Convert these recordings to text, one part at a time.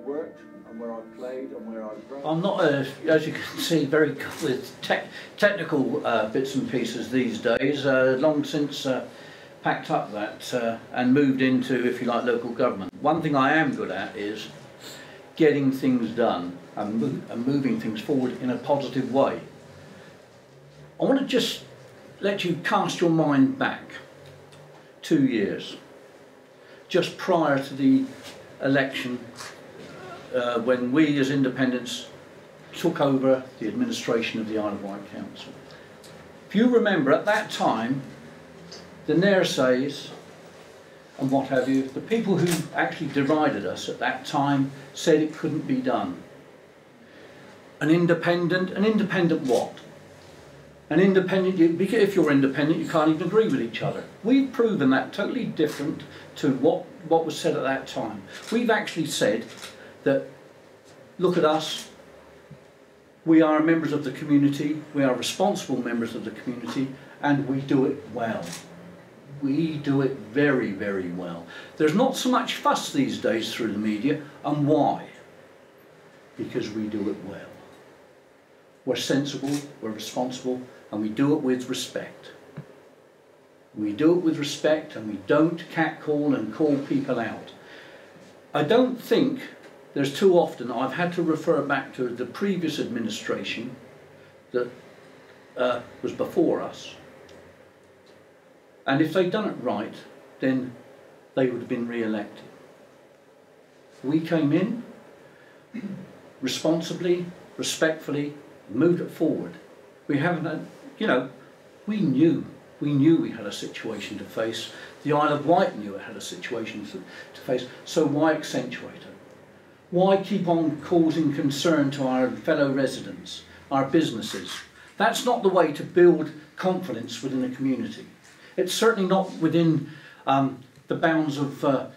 worked and where I've played and where I've grown. I'm not, as you can see, very good with technical bits and pieces these days. Long since packed up that and moved into, if you like, local government. One thing I am good at is getting things done and moving things forward in a positive way. I want to just let you cast your mind back 2 years, just prior to the election, when we as independents took over the administration of the Isle of Wight Council. If you remember, at that time, the Nairsays and what have you, the people who actually derided us at that time said it couldn't be done. An independent what? An independent, if you're independent, you can't even agree with each other. We've proven that totally different to what was said at that time. We've actually said that, look at us, we are members of the community, we are responsible members of the community, and we do it well. We do it very, very well. There's not so much fuss these days through the media, and why? Because we do it well. We're sensible, we're responsible, and we do it with respect. We do it with respect, and we don't catcall and call people out. I don't think there's too often I've had to refer back to the previous administration that was before us. And if they'd done it right, then they would have been re-elected. We came in responsibly, respectfully, moved it forward. We haven't, you know, we knew we had a situation to face. The Isle of Wight knew it had a situation to face. So why accentuate it? Why keep on causing concern to our fellow residents, our businesses? That's not the way to build confidence within a community. It's certainly not within the bounds of,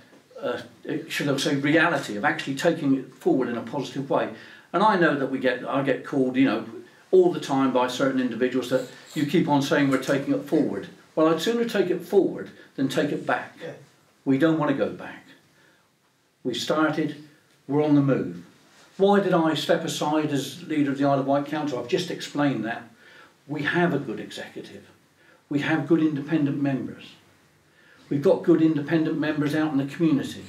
should I say, reality, of actually taking it forward in a positive way. And I know that I get called, you know, all the time by certain individuals that you keep on saying we're taking it forward. Well, I'd sooner take it forward than take it back. Yeah. We don't want to go back. We started, we're on the move. Why did I step aside as leader of the Isle of Wight Council? I've just explained that. We have a good executive. We have good independent members. We've got good independent members out in the community.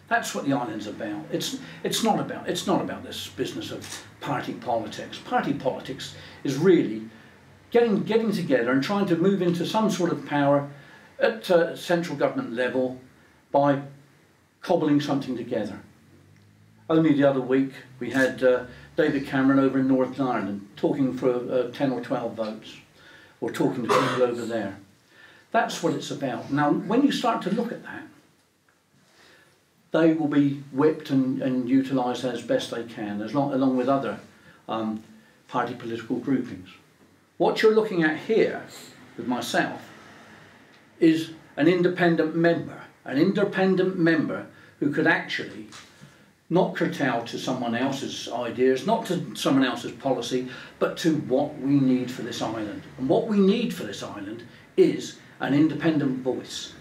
That's what the island's about. It's not about this business of party politics. Party politics is really getting together and trying to move into some sort of power at central government level by cobbling something together. Only the other week we had David Cameron over in Northern Ireland talking for 10 or 12 votes, or talking to people over there. That's what it's about. Now, when you start to look at that, they will be whipped and utilised as best they can, along with other party political groupings. What you're looking at here, with myself, is an independent member who could actually not curtail to someone else's ideas, not to someone else's policy, but to what we need for this island. And what we need for this island is an independent voice.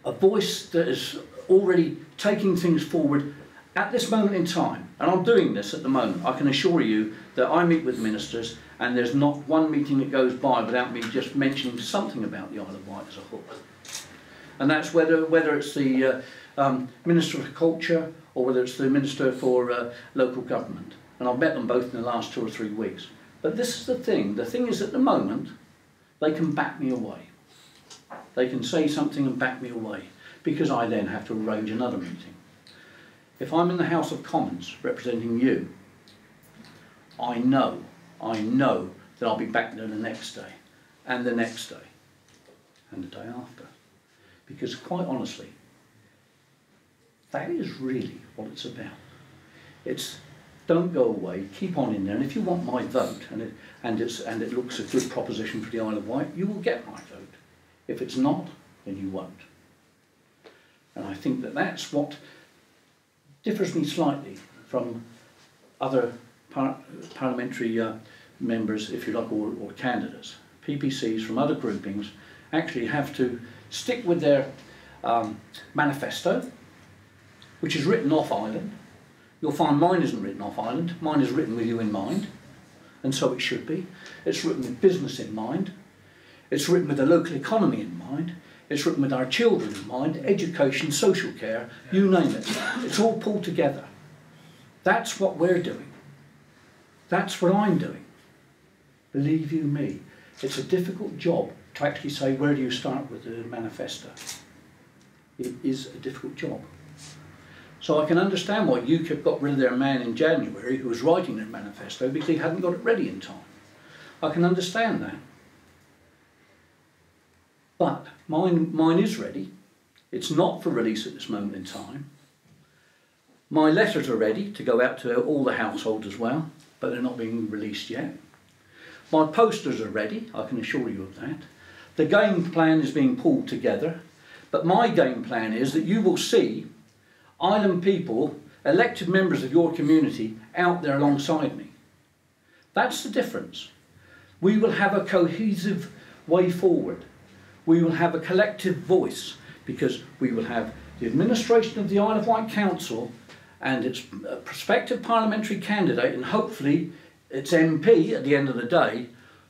A voice that is already taking things forward at this moment in time. And I'm doing this at the moment. I can assure you that I meet with ministers and there's not one meeting that goes by without me just mentioning something about the Isle of Wight as a whole. And that's whether it's the Minister for Culture or whether it's the Minister for Local Government. And I've met them both in the last 2 or 3 weeks. But this is the thing. The thing is, at the moment, they can back me away. They can say something and back me away, because I then have to arrange another meeting. If I'm in the House of Commons representing you, I know that I'll be back there the next day, and the next day, and the day after. Because quite honestly, that is really what it's about. It's don't go away, keep on in there, and if you want my vote, and it looks a good proposition for the Isle of Wight, you will get my vote. If it's not, then you won't. And I think that that's what differs me slightly from other parliamentary members, if you like, or candidates. PPCs from other groupings actually have to stick with their manifesto, which is written off island. You'll find mine isn't written off Ireland. Mine is written with you in mind, and so it should be. It's written with business in mind. It's written with the local economy in mind. It's written with our children in mind, education, social care, you name it. It's all pulled together. That's what we're doing. That's what I'm doing. Believe you me, it's a difficult job to actually say, where do you start with the manifesto? It is a difficult job. So I can understand why UKIP got rid of their man in January who was writing their manifesto because he hadn't got it ready in time. I can understand that. But mine is ready. It's not for release at this moment in time. My letters are ready to go out to all the households as well, but they're not being released yet. My posters are ready, I can assure you of that. The game plan is being pulled together, but my game plan is that you will see Ireland people, elected members of your community, out there alongside me. That's the difference. We will have a cohesive way forward. We will have a collective voice because we will have the administration of the Isle of Wight Council and its prospective parliamentary candidate and hopefully its MP at the end of the day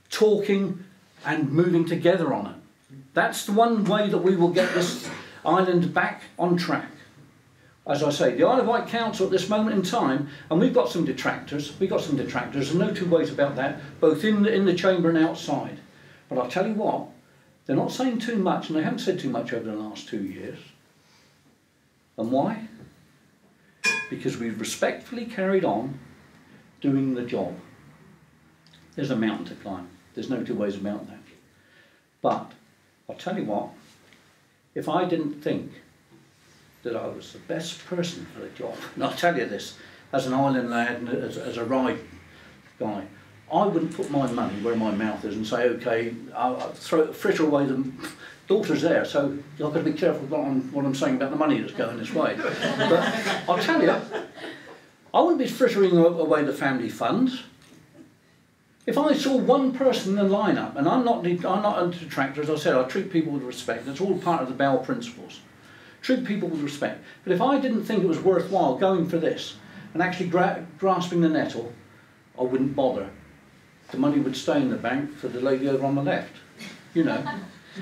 talking and moving together on it. That's the one way that we will get this island back on track. As I say, the Isle of Wight Council at this moment in time, and we've got some detractors, and no two ways about that, both in the chamber and outside. But I'll tell you what, they're not saying too much, and they haven't said too much over the last 2 years. And why? Because we've respectfully carried on doing the job. There's a mountain to climb. There's no two ways about that. But I'll tell you what, if I didn't think that I was the best person for the job, and I'll tell you this, as an island lad and as a ride guy, I wouldn't put my money where my mouth is and say, okay, I'll fritter away the daughter's there, so I've got to be careful what I'm saying about the money that's going this way. But I'll tell you, I wouldn't be frittering away the family funds. If I saw one person in the lineup, and I'm not a detractor, as I said, I treat people with respect. That's all part of the Bell principles. Treat people with respect. But if I didn't think it was worthwhile going for this and actually grasping the nettle, I wouldn't bother. The money would stay in the bank for the lady over on the left. You know,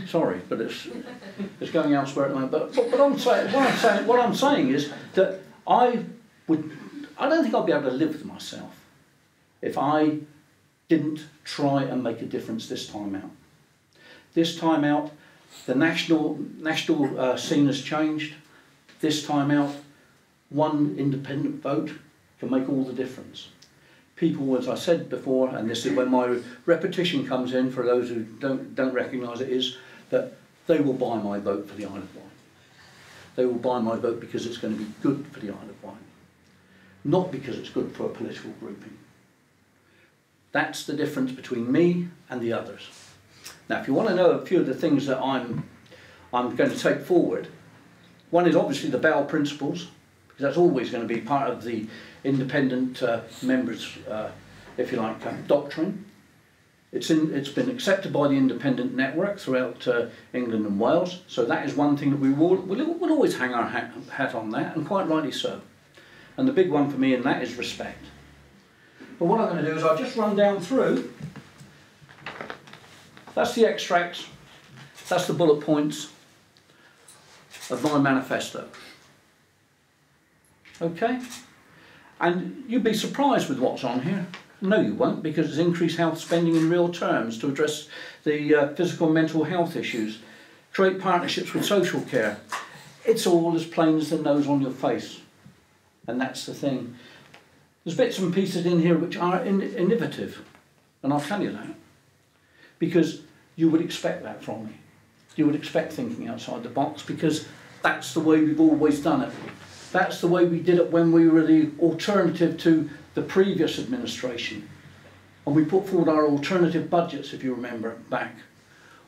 sorry, but it's going elsewhere at the moment. But what I'm saying is that I don't think I'd be able to live with myself if I didn't try and make a difference this time out. This time out, the national scene has changed. This time out, one independent vote can make all the difference. People, as I said before, and this is when my repetition comes in for those who don't recognise it, is that they will buy my vote for the Isle of Wight. They will buy my vote because it's going to be good for the Isle of Wight, not because it's good for a political grouping. That's the difference between me and the others. Now, if you want to know a few of the things that I'm going to take forward, one is obviously the Bell principles, because that's always going to be part of the independent members, if you like, doctrine. It's been accepted by the independent network throughout England and Wales, so that is one thing that we'll always hang our hat on that, and quite rightly so. And the big one for me in that is respect. But what I'm going to do is I'll just run down through. That's the extracts, that's the bullet points of my manifesto. Okay? And you'd be surprised with what's on here. No, you won't, because it's increased health spending in real terms to address the physical and mental health issues, create partnerships with social care. It's all as plain as the nose on your face. And that's the thing. There's bits and pieces in here which are innovative, and I'll tell you that, because you would expect that from me. You would expect thinking outside the box, because that's the way we've always done it. That's the way we did it when we were the alternative to the previous administration. And we put forward our alternative budgets, if you remember back.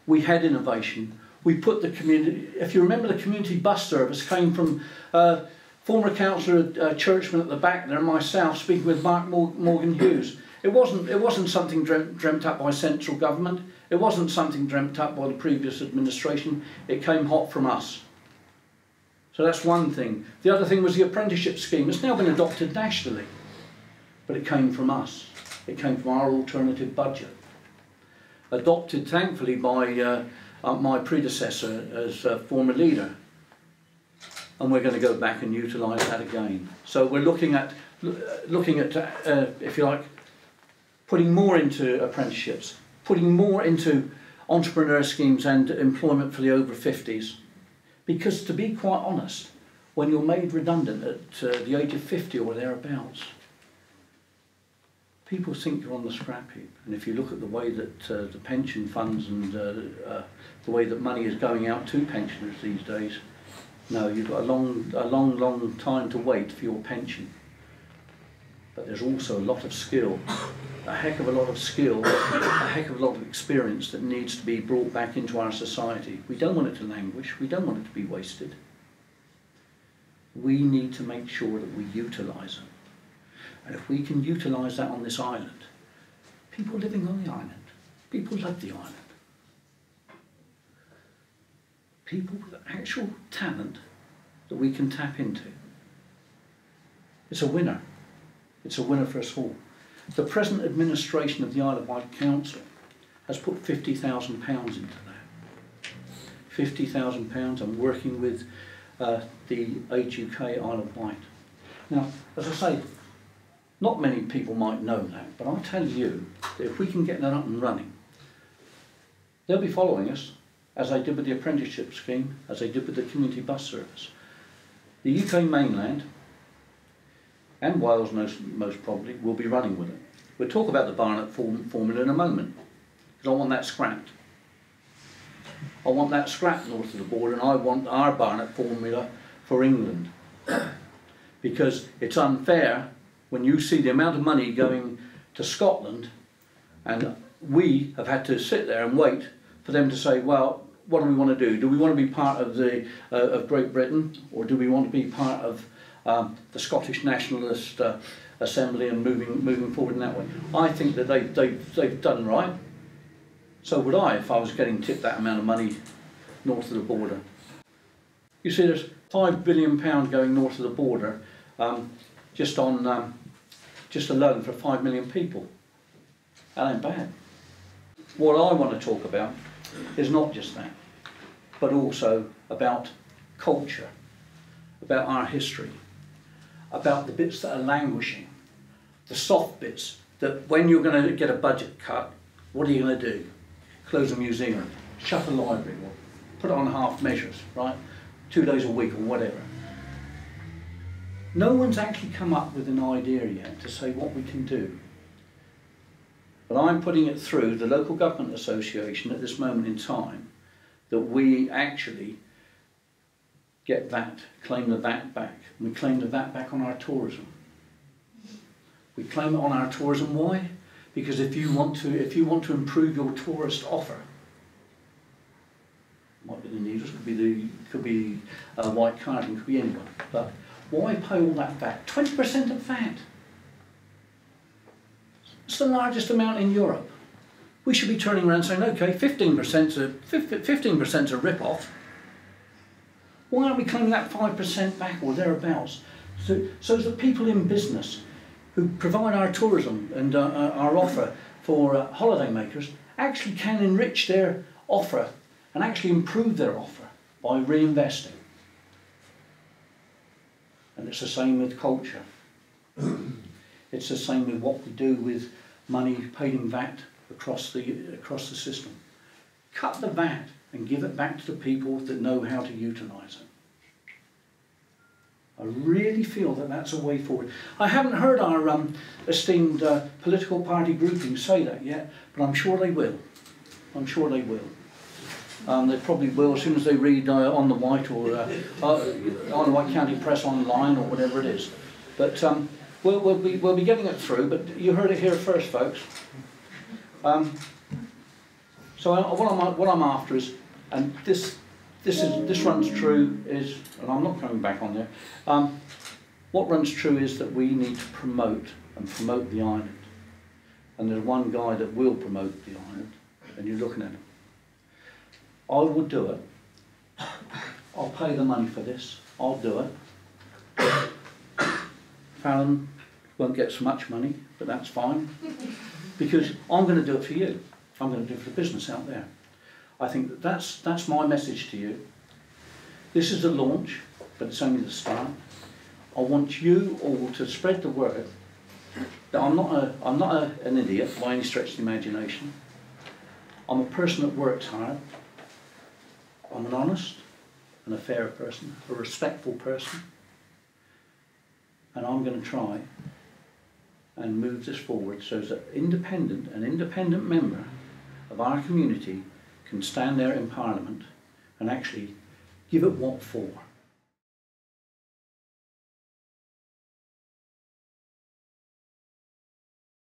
We had innovation. We put the community, if you remember, the community bus service came from former councillor Churchman at the back there, and myself speaking with Mark Morgan Hughes. It wasn't something dreamt up by central government. It wasn't something dreamt up by the previous administration. It came hot from us. So that's one thing. The other thing was the apprenticeship scheme. It's now been adopted nationally, but it came from us. It came from our alternative budget. Adopted, thankfully, by my predecessor as former leader. And we're going to go back and utilise that again. So we're looking at if you like, putting more into apprenticeships, putting more into entrepreneur schemes and employment for the over 50s. Because to be quite honest, when you're made redundant at the age of 50 or thereabouts, people think you're on the scrap heap. And if you look at the way that the pension funds and the way that money is going out to pensioners these days, no, you've got a long time to wait for your pension. But there's also a lot of skill, a heck of a lot of skill, a heck of a lot of experience that needs to be brought back into our society. We don't want it to languish, we don't want it to be wasted. We need to make sure that we utilise it. And if we can utilise that on this island, people living on the island, people love the island. People with actual talent that we can tap into. It's a winner. It's a winner for us all. The present administration of the Isle of Wight Council has put £50,000 into that. £50,000. I'm working with the Age UK Isle of Wight. Now, as I say, not many people might know that, but I'll tell you that if we can get that up and running, they'll be following us, as they did with the apprenticeship scheme, as they did with the community bus service. The UK mainland, and Wales most probably, will be running with it. We'll talk about the Barnet formula in a moment, because I want that scrapped. I want that scrapped north of the border, and I want our Barnet formula for England. Because it's unfair when you see the amount of money going to Scotland, and we have had to sit there and wait for them to say, well, what do we want to do? Do we want to be part of of Great Britain, or do we want to be part of the Scottish Nationalist Assembly and moving forward in that way? I think that they've done right. So would I if I was getting tipped that amount of money north of the border. You see, there's £5 billion going north of the border just alone for 5 million people. That ain't bad. What I want to talk about is not just that, but also about culture, about our history, about the bits that are languishing, the soft bits that when you're going to get a budget cut, what are you going to do? Close a museum, shut a library, or put it on half measures, right? 2 days a week or whatever. No one's actually come up with an idea yet to say what we can do. But I'm putting it through the Local Government Association at this moment in time that we actually get VAT, claim the VAT back. And we claim the VAT back on our tourism. We claim it on our tourism. Why? Because if you want to improve your tourist offer, might be the Needles, could be White Cardigan, could be anyone. But why pay all that VAT? 20% of VAT. It's the largest amount in Europe. We should be turning around saying, okay, 15% a rip-off. Why aren't we claiming that 5% back or thereabouts? So that people in business who provide our tourism and our offer for holidaymakers actually can enrich their offer and actually improve their offer by reinvesting. And it's the same with culture. It's the same with what we do with money paid in VAT across the system. Cut the VAT and give it back to the people that know how to utilise it. I really feel that that's a way forward. I haven't heard our esteemed political party groupings say that yet, but I'm sure they will. I'm sure they will. They probably will as soon as they read on the White or on the White County Press online or whatever it is. But we'll be getting it through. But you heard it here first, folks. So what I'm after is, and this runs true is, and I'm not coming back on there. What runs true is that we need to promote the island. And there's one guy that will promote the island, and you're looking at him. I will do it. I'll pay the money for this. I'll do it. Fallon won't get so much money, but that's fine, because I'm going to do it for you. I'm going to do it for the business out there. I think that's my message to you. This is the launch, but it's only the start. I want you all to spread the word that I'm not an idiot by any stretch of the imagination. I'm a person that works hard. I'm an honest and a fair person, a respectful person. And I'm going to try and move this forward so that an independent member of our community can stand there in Parliament and actually give it what for.